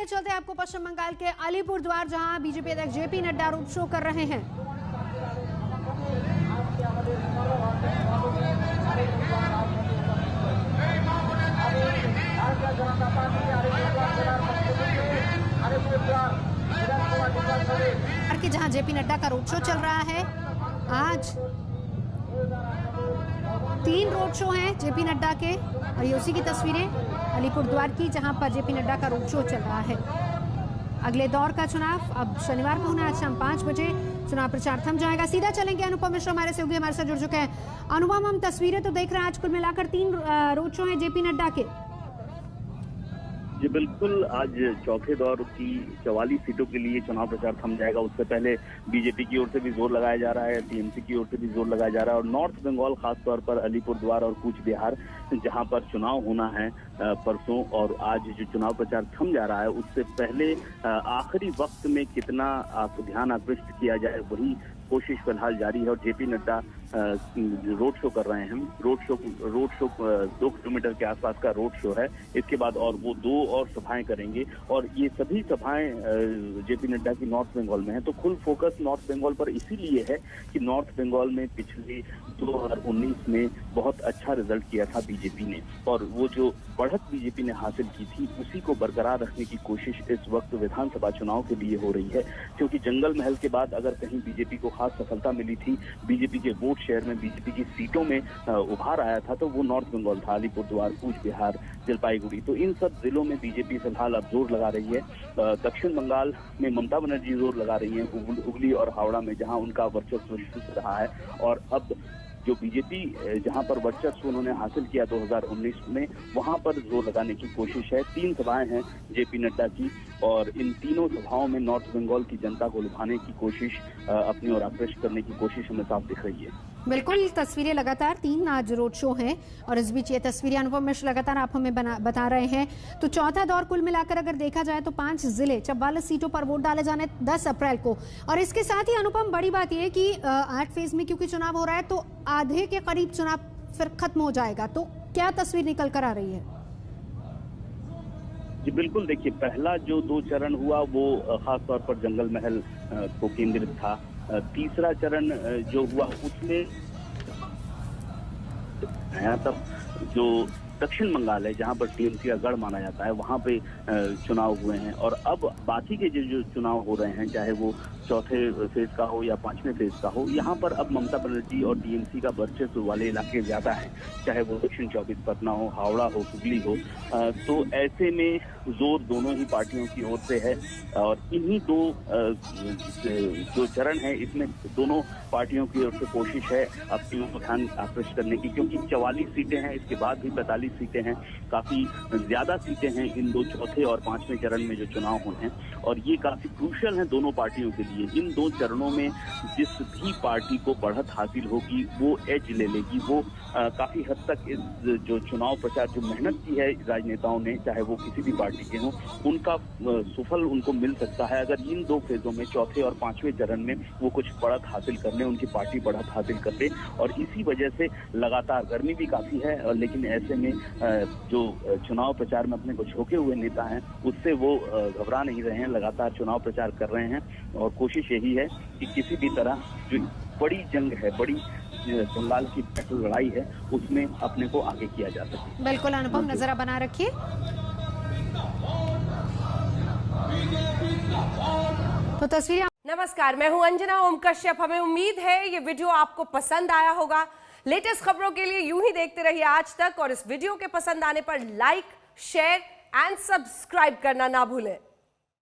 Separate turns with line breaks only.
चलते हैं आपको पश्चिम बंगाल के अलीपुरद्वार, जहां बीजेपी अध्यक्ष जेपी नड्डा रोड शो कर रहे हैं। जहां जेपी नड्डा का रोड शो चल रहा है। आज 3 रोड शो हैं जेपी नड्डा के, और ये उसी की तस्वीरें अलीपुरद्वार की, जहां पर जेपी नड्डा का रोड शो चल रहा है। अगले दौर का चुनाव अब शनिवार को होना है। आज शाम 5 बजे चुनाव प्रचार थम जाएगा। सीधा चलेंगे, अनुपम मिश्रा हमारे सहयोगी हमारे साथ जुड़ चुके हैं। अनुपम, हम तस्वीरें तो देख रहे हैं, आज कुल मिलाकर 3 रोड शो हैं जेपी नड्डा के।
जी बिल्कुल, आज चौथे दौर की 44 सीटों के लिए चुनाव प्रचार थम जाएगा। उससे पहले बीजेपी की ओर से भी जोर लगाया जा रहा है, टीएमसी की ओर से भी जोर लगाया जा रहा है, और नॉर्थ बंगाल खासतौर पर अलीपुरद्वार और कूच बिहार, जहां पर चुनाव होना है परसों, और आज जो चुनाव प्रचार थम जा रहा है, उससे पहले आखिरी वक्त में कितना ध्यान आकृष्ट किया जाए, वही कोशिश फिलहाल जारी है। और जेपी नड्डा रोड शो कर रहे हैं। रोड शो 2 किलोमीटर के आसपास का रोड शो है। इसके बाद और वो 2 और सभाएं करेंगे, और ये सभी सभाएं जेपी नड्डा की नॉर्थ बंगाल में है। तो फुल फोकस नॉर्थ बंगाल पर इसीलिए है कि नॉर्थ बंगाल में पिछले 2019 में बहुत अच्छा रिजल्ट किया था बीजेपी ने, और वो जो बढ़त बीजेपी ने हासिल की थी उसी को बरकरार रखने की कोशिश इस वक्त विधानसभा चुनाव के लिए हो रही है। क्योंकि जंगल महल के बाद अगर कहीं बीजेपी को खास सफलता मिली थी, बीजेपी के वोट शेयर में, बीजेपी की सीटों में उभार आया था, तो वो नॉर्थ बंगाल था। अलीपुरद्वार, कूच बिहार, जलपाईगुड़ी, तो इन सब जिलों में बीजेपी फिलहाल अब जोर लगा रही है। दक्षिण बंगाल में ममता बनर्जी जोर लगा रही है, हुगली और हावड़ा में, जहां उनका वर्चस्व शुरू रहा है। और अब जो बीजेपी जहां पर वर्चस्व उन्होंने हासिल किया 2019 में, वहां पर जोर लगाने की कोशिश है। 3 सभाएं हैं जेपी नड्डा की, और इन तीनों सभाओं में नॉर्थ बंगाल की जनता को लुभाने की कोशिश, अपनी ओर आकृष्ट करने की कोशिश हमें साफ दिख रही है।
बिल्कुल, तस्वीरें लगातार 3 आज रोड शो हैं, और इस बीच ये तस्वीरें अनुपम मिश्र लगातार आप हमें बता रहे हैं। तो चौथा दौर कुल मिलाकर अगर देखा जाए तो 5 जिले 44 सीटों पर वोट डाले जाने 10 अप्रैल को। और इसके साथ ही अनुपम, बड़ी बात यह कि 8 फेज में क्योंकि चुनाव हो रहा है, तो आधे के करीब चुनाव फिर खत्म हो जाएगा। तो क्या तस्वीर निकल कर आ रही है?
जी बिल्कुल, देखिए, पहला जो 2 चरण हुआ वो खासतौर पर जंगल महल को केंद्रित था। तीसरा चरण जो हुआ उसमें तब जो दक्षिण बंगाल है, जहां पर टीएमसी का गढ़ माना जाता है, वहां पे चुनाव हुए हैं। और अब बाकी के जो चुनाव हो रहे हैं, चाहे वो चौथे फेज का हो या 5वें फेज का हो, यहाँ पर अब ममता बनर्जी और टीएमसी का वर्चस्व वाले इलाके ज्यादा हैं, चाहे वो दक्षिण 24 परगना हो, हावड़ा हो, हुगली हो। तो ऐसे में जोर दोनों ही पार्टियों की ओर से है, और इन्हीं 2 जो चरण है, इसमें दोनों पार्टियों की ओर से कोशिश है अपनी ध्यान आकृष्ट करने की, क्योंकि 44 सीटें हैं, इसके बाद भी 45 सीटें हैं, काफी ज्यादा सीटें हैं इन 2 चौथे और 5वें चरण में जो चुनाव होने हैं, और ये काफी क्रूशियल है दोनों पार्टियों के लिए। इन 2 चरणों में जिस भी पार्टी को बढ़त हासिल होगी वो एज ले लेगी। वो काफी हद तक इस जो चुनाव प्रचार, जो मेहनत की है राजनेताओं ने, चाहे वो किसी भी पार्टी के हों, उनका सुफल उनको मिल सकता है अगर इन 2 फेजों में, चौथे और 5वें चरण में, वो कुछ बढ़त हासिल कर ले, उनकी पार्टी बढ़त हासिल कर ले। और इसी वजह से लगातार गर्मी भी काफी है, लेकिन ऐसे में जो चुनाव प्रचार में अपने को झोंके हुए नेता हैं, उससे वो घबरा नहीं रहे हैं, लगातार चुनाव प्रचार कर रहे हैं। और कोशिश यही है कि किसी भी तरह जो बड़ी जंग है, बड़ी बंगाल की बैटल लड़ाई है, उसमें अपने को आगे किया जा सके।
बिल्कुल अनुपम, नजर बना रखिए। तो तस्वीरें।
नमस्कार, मैं हूं अंजना ओम कश्यप। हमें उम्मीद है ये वीडियो आपको पसंद आया होगा। लेटेस्ट खबरों के लिए यूं ही देखते रहिए आज तक, और इस वीडियो के पसंद आने पर लाइक, शेयर एंड सब्सक्राइब करना ना भूलें।